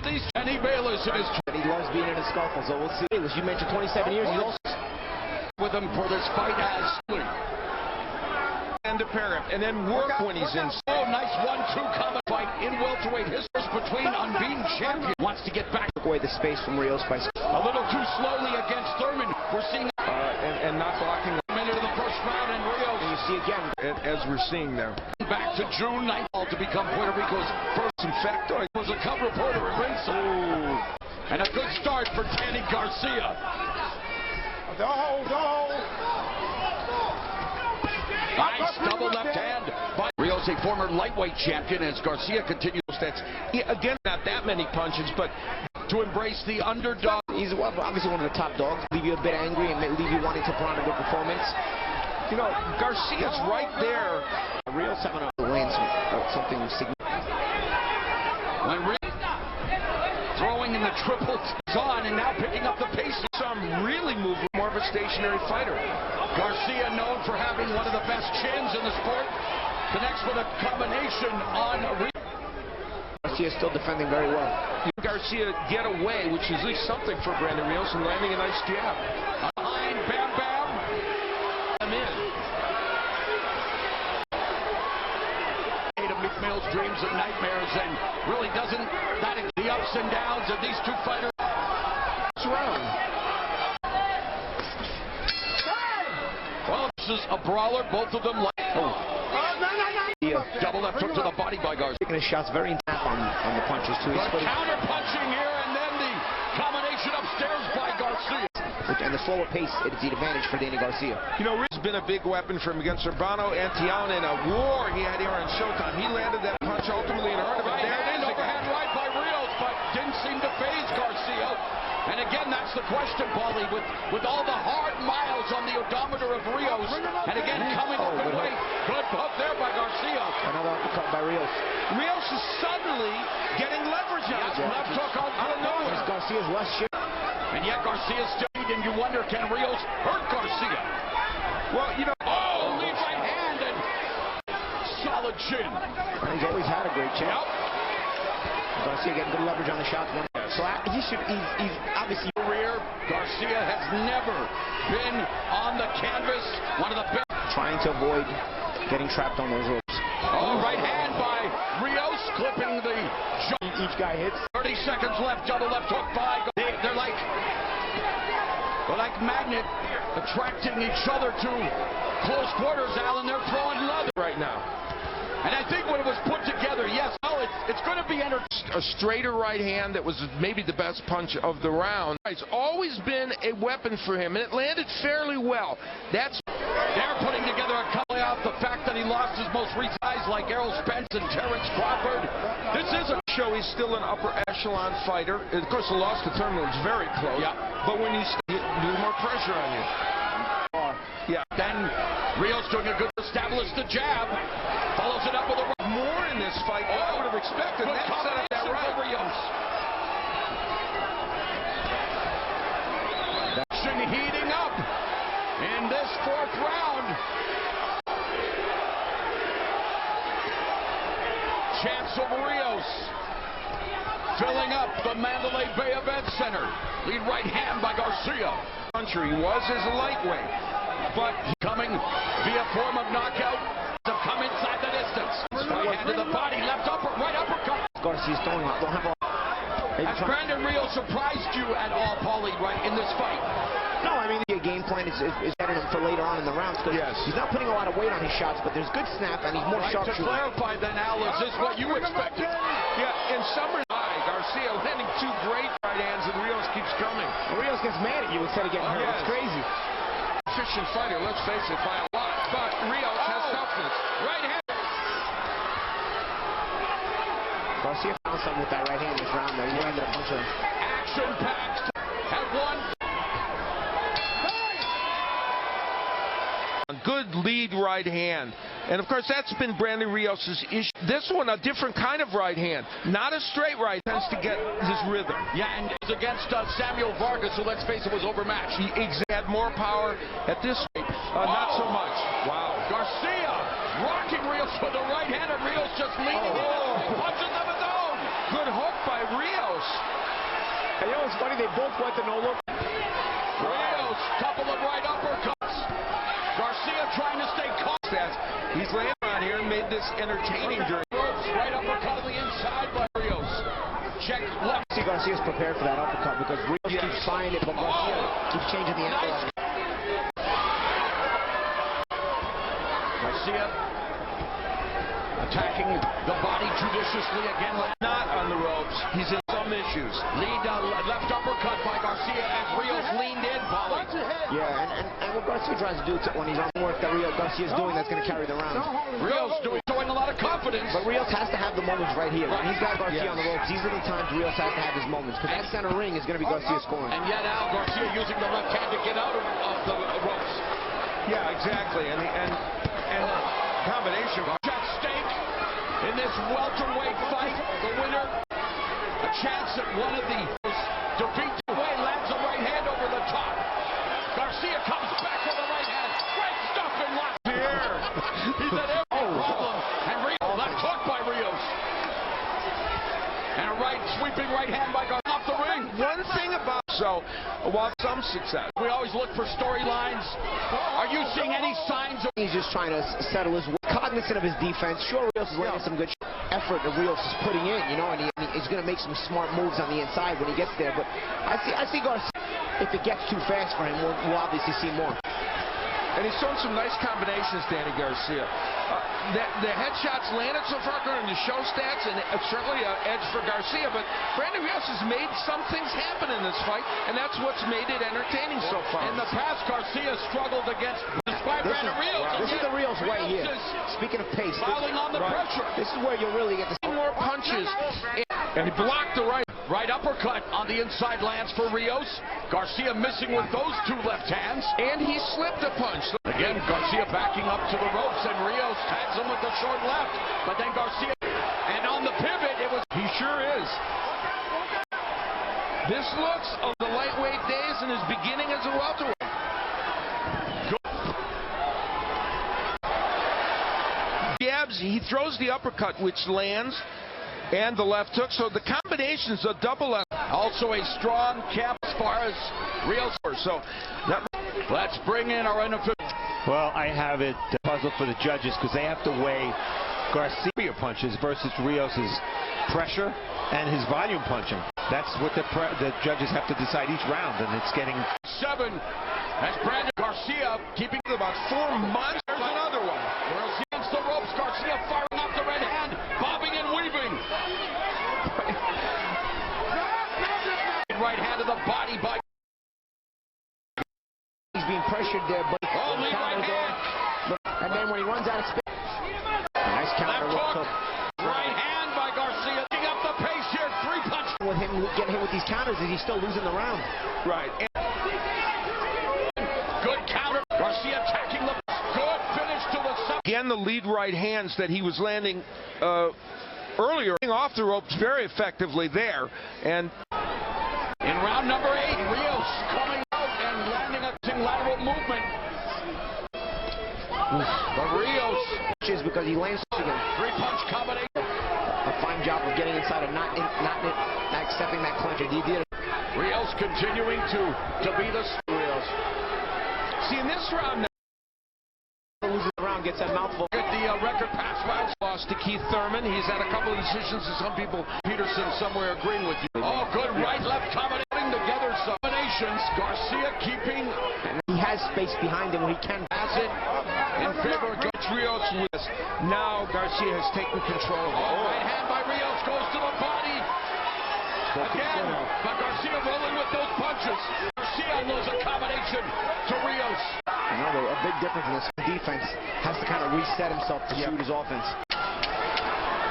of these. Kenny Bayless in his. He loves being in a scuffle, so we'll see. As you mentioned, 27 years. He's also with him for this fight as. And to pair him, and then work when he's in. Oh, nice 1-2 combat fight in welterweight. His first between unbeaten champion. Wants to get back. Took away the space from Rios by a little too slowly against Thurman. We're seeing and not blocking the minute of the first round, and Rios. And you see again, as we're seeing there. Back to June 9th to become Puerto Rico's first factor. Was a cub reporter at ringside. And a good start for Danny Garcia. Nice double left hand by Rios, a former lightweight champion, as Garcia continues. That's again not that many punches, but to embrace the underdog. He's obviously one of the top dogs. Leave you a bit angry and leave you wanting to put on a good performance. You know, Garcia's right there. Rios having a win, something significant. When throwing in the triple on and now picking up the pace. Some really move, more of a stationary fighter. Garcia known for having one of the best chins in the sport. Connects with a combination on Garcia still defending very well. Garcia get away, which is at least something for Brandon Rios, and landing a nice jab. Behind, bam, bam. I'm in. Of McMill's dreams and nightmares, and really doesn't. That is the ups and downs of these two fighters. Round. Well, this is a brawler. Both of them like. Double left hook to the body by Garcia. Taking his shots very snap on the punches too. Counter punching here, and then the combination upstairs by Garcia. And the slower pace is the advantage for Danny Garcia. You know, Rios has been a big weapon for him against Urbano and Tiawan in a war he had here on Showtime. He landed that punch ultimately and hurt him. Right hand, overhand right by Rios, but didn't seem to faze Garcia. And again, that's the question, Paulie, with all the hard miles on the odometer of Rios. And again, coming up good way. Good hook there by Garcia. Another uppercut by Rios. Rios is suddenly getting leverage on his left hook out of nowhere. Garcia's less shit. And yet Garcia's still, and you wonder, can Rios hurt Garcia? Well, you know, lead right hand and solid chin. And he's always had a great chin. Yep. Garcia getting good leverage on the shots. So he's obviously career. Garcia has never been on the canvas. One of the best. Trying to avoid getting trapped on those ropes. Right hand by Rios, clipping the jump. Each guy hits. 30 seconds left. Double left hook by. They're like magnet attracting each other to close quarters, Alan. They're throwing leather right now. And I think when it was put together, yes, it's going to be a straighter right hand that was maybe the best punch of the round. It's always been a weapon for him, and it landed fairly well. They're putting together a couple off the fact that he lost his most recent guys like Errol Spence and Terrence Crawford. This is a show. He's still an upper echelon fighter. Of course, the loss to Thurman was very close. Yeah. But when you do more pressure on you. Yeah. Then Rios doing a good establish the jab. Follows it up with a more in this fight. I would have expected that set up that right. Rios. Action heating up in this fourth round. Chance of Rios filling up the Mandalay Bay Event Center. Lead right hand by Garcia. He was as a lightweight, but coming via form of knockout to come inside the distance. Right hand to the body, left upper, right uppercut. Garcia's throwing up. Don't have a. Has Brandon Rios surprised you at all, Paulie, right in this fight? No, I mean the game plan is setting him for later on in the rounds. Yes. He's not putting a lot of weight on his shots, but there's good snap and he's more sharp shooter. To clarify then, Al, is this what you expected? Yeah, in summer, Garcia landing two great right hands and Rios keeps coming. Rios gets mad at you instead of getting hurt. Yes. It's crazy. Efficient fighter, let's face it, by a lot. But Rios has toughness. Right hand. Garcia found something with that right hand this round, though. He landed a bunch of action-packed at one. Good lead right hand. And of course, that's been Brandon Rios' issue. This one, a different kind of right hand. Not a straight right. Tends to get his rhythm. Yeah, and it's against Samuel Vargas, who, let's face it, was overmatched. He had more power at this rate. Not so much. Wow. Garcia rocking Rios with the right hand, and Rios just leaning in, punches of his own. Good hook by Rios. Rios. And you know what's funny? They both went to no look. Rios, couple of right uppercuts. Garcia trying to stay calm. He's laying around here and made this entertaining during ropes. Right uppercut on the inside by Rios. Check left. See, Garcia's prepared for that uppercut because Rios keeps trying it, but Garcia keeps changing the angle. Nice. Garcia attacking the body judiciously again. not on the ropes. He's in some issues. Lead left uppercut by Garcia as Rios leaned in. Polly. Yeah, and what Garcia tries to do when he's on work that Garcia's doing, that's going to carry the round. Rios showing a lot of confidence. But Rios has to have the moments right here. When he's got Garcia on the ropes, these are the times Rios has to have his moments. Because that center ring is going to be Garcia scoring. And yet Al Garcia using the left hand to get out of the ropes. Yeah, exactly. And combination. At stake in this welterweight fight, the winner a chance at one of the defeats. Way lands a right hand over the top. Garcia comes back with a right hand. Great stuff in left here. He's at every problem. And Rios left hook by Rios. And a sweeping right hand by Garcia off the ring. One thing about while some success, we always look for storylines. Are you seeing any signs of? He's just trying to settle his way. Cognizant of his defense. Sure, Rios is laying some good effort that Rios is putting in, you know, and he's going to make some smart moves on the inside when he gets there. But I see Garcia. If it gets too fast for him, we'll obviously see more. and he's shown some nice combinations, Danny Garcia. The headshots landed so far according to show stats, and certainly an edge for Garcia, but Brandon Rios has made some things happen in this fight, and that's what's made it entertaining so far. In the past, Garcia struggled against Garcia-Brandon Rios. This is the Rios way here. Speaking of pace, piling on the pressure. This is where you'll really get the more punches, and he blocked the right uppercut on the inside lands for Rios. Garcia missing with those two left hands. And he slipped a punch. Again, Garcia backing up to the ropes, and Rios tags him with the short left. But then Garcia, and on the pivot, it was... He sure is. This looks of the lightweight days and his beginning as a welterweight. Jabs, he throws the uppercut, which lands, and the left hook, so the combination's a double left. Also a strong cap as far as Rios. So let's bring in our unofficial. Well, I have it puzzled for the judges because they have to weigh Garcia punches versus Rios's pressure and his volume punching. That's what the judges have to decide each round, and it's getting 7 as Brandon Garcia keeping about 4 months. There's another one. Rios against the ropes. Garcia firing off the red hand, bobbing and weaving. Right hand to the body by. He's being pressured there, but lead right hand. And then when he runs out of space, nice counter left hook. Right hand by Garcia. Picking up the pace here. 3 punches. With him getting hit with these counters, is he still losing the round? Right. Good counter. Garcia attacking the good finish to the 7. Again, the lead right hands that he was landing earlier off the ropes very effectively there, and. In round number 8, Rios coming out and landing a lateral movement. But Rios is because he lands again. 3-punch combination. A fine job of getting inside and not accepting that clinch. He did. Rios continuing to be the Rios. See, in this round, loses the round, gets that mouthful. Get the record pass rounds. Lost to Keith Thurman. He's had a couple of decisions, and some people, Peterson, somewhere agreeing with you. Oh, good right-left combination together. Combinations. Garcia keeping. And he has space behind him when he can pass it in favor of Rios. Now Garcia has taken control. Right hand by Rios goes to the body. Again, but Garcia rolling with those punches. Garcia knows a combination to Rios. Another a big difference in this defense. Has to kind of reset himself to shoot his offense.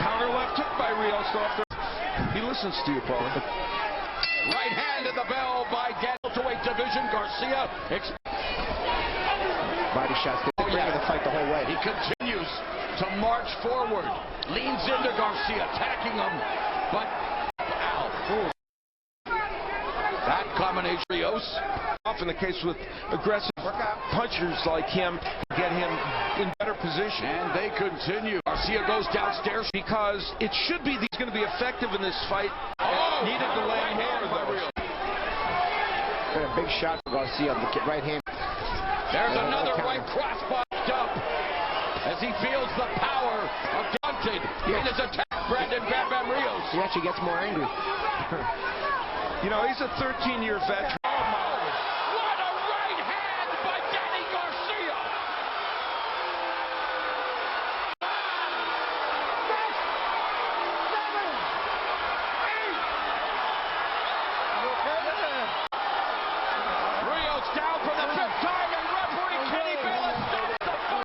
Counter left hook by Rios off the. He listens to you, Paul. Right hand in the bell by welterweight division. Garcia. Body shots. They're bringing the fight the whole way. He continues to march forward. Leans into Garcia, attacking him. But that combination, Rios. Often the case with aggressive punchers like him, get him in better position. And they continue. Garcia goes downstairs because it should be he's going to be effective in this fight. Oh! needed the laying hand by Rios. A big shot for Garcia on the right hand. There's another right cross boxed up as he feels the power of Daunted in his attack. Brandon Bam Bam Rios. He actually gets more angry. You know, he's a 13-year veteran.